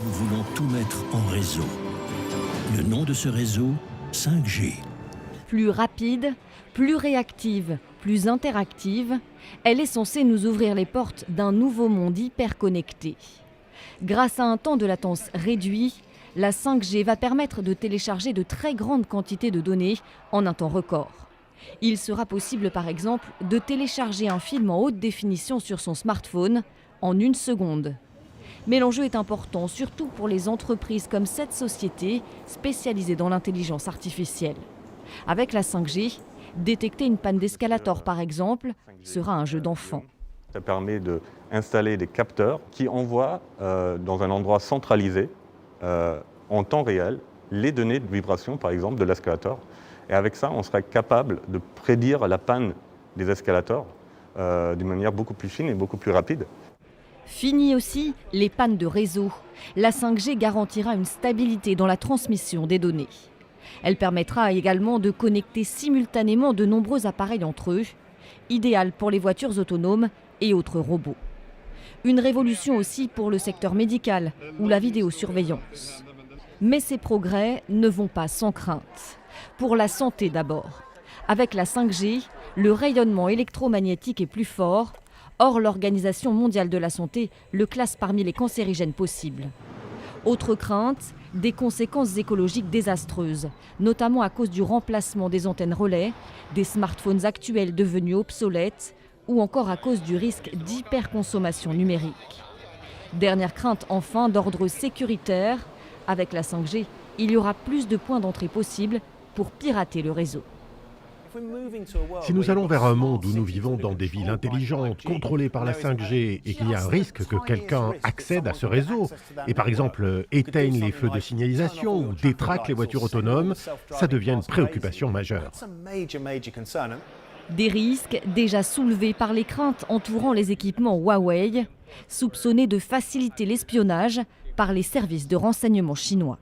Nous voulons tout mettre en réseau. Le nom de ce réseau, 5G. Plus rapide, plus réactive, plus interactive, elle est censée nous ouvrir les portes d'un nouveau monde hyper connecté. Grâce à un temps de latence réduit, la 5G va permettre de télécharger de très grandes quantités de données en un temps record. Il sera possible par exemple de télécharger un film en haute définition sur son smartphone en 1 seconde. Mais l'enjeu est important, surtout pour les entreprises comme cette société spécialisée dans l'intelligence artificielle. Avec la 5G, détecter une panne d'escalator par exemple sera un jeu d'enfant. Ça permet d'installer des capteurs qui envoient dans un endroit centralisé, en temps réel, les données de vibration par exemple de l'escalator. Et avec ça, on serait capable de prédire la panne des escalators d'une manière beaucoup plus fine et beaucoup plus rapide. Fini aussi les pannes de réseau. La 5G garantira une stabilité dans la transmission des données. Elle permettra également de connecter simultanément de nombreux appareils entre eux, idéal pour les voitures autonomes et autres robots. Une révolution aussi pour le secteur médical ou la vidéosurveillance. Mais ces progrès ne vont pas sans crainte. Pour la santé d'abord. Avec la 5G, le rayonnement électromagnétique est plus fort. Or, l'Organisation mondiale de la santé le classe parmi les cancérigènes possibles. Autre crainte, des conséquences écologiques désastreuses, notamment à cause du remplacement des antennes relais, des smartphones actuels devenus obsolètes ou encore à cause du risque d'hyperconsommation numérique. Dernière crainte enfin d'ordre sécuritaire, avec la 5G, il y aura plus de points d'entrée possibles pour pirater le réseau. Si nous allons vers un monde où nous vivons dans des villes intelligentes, contrôlées par la 5G, et qu'il y a un risque que quelqu'un accède à ce réseau, et par exemple éteigne les feux de signalisation ou détraque les voitures autonomes, ça devient une préoccupation majeure. Des risques déjà soulevés par les craintes entourant les équipements Huawei, soupçonnés de faciliter l'espionnage par les services de renseignement chinois.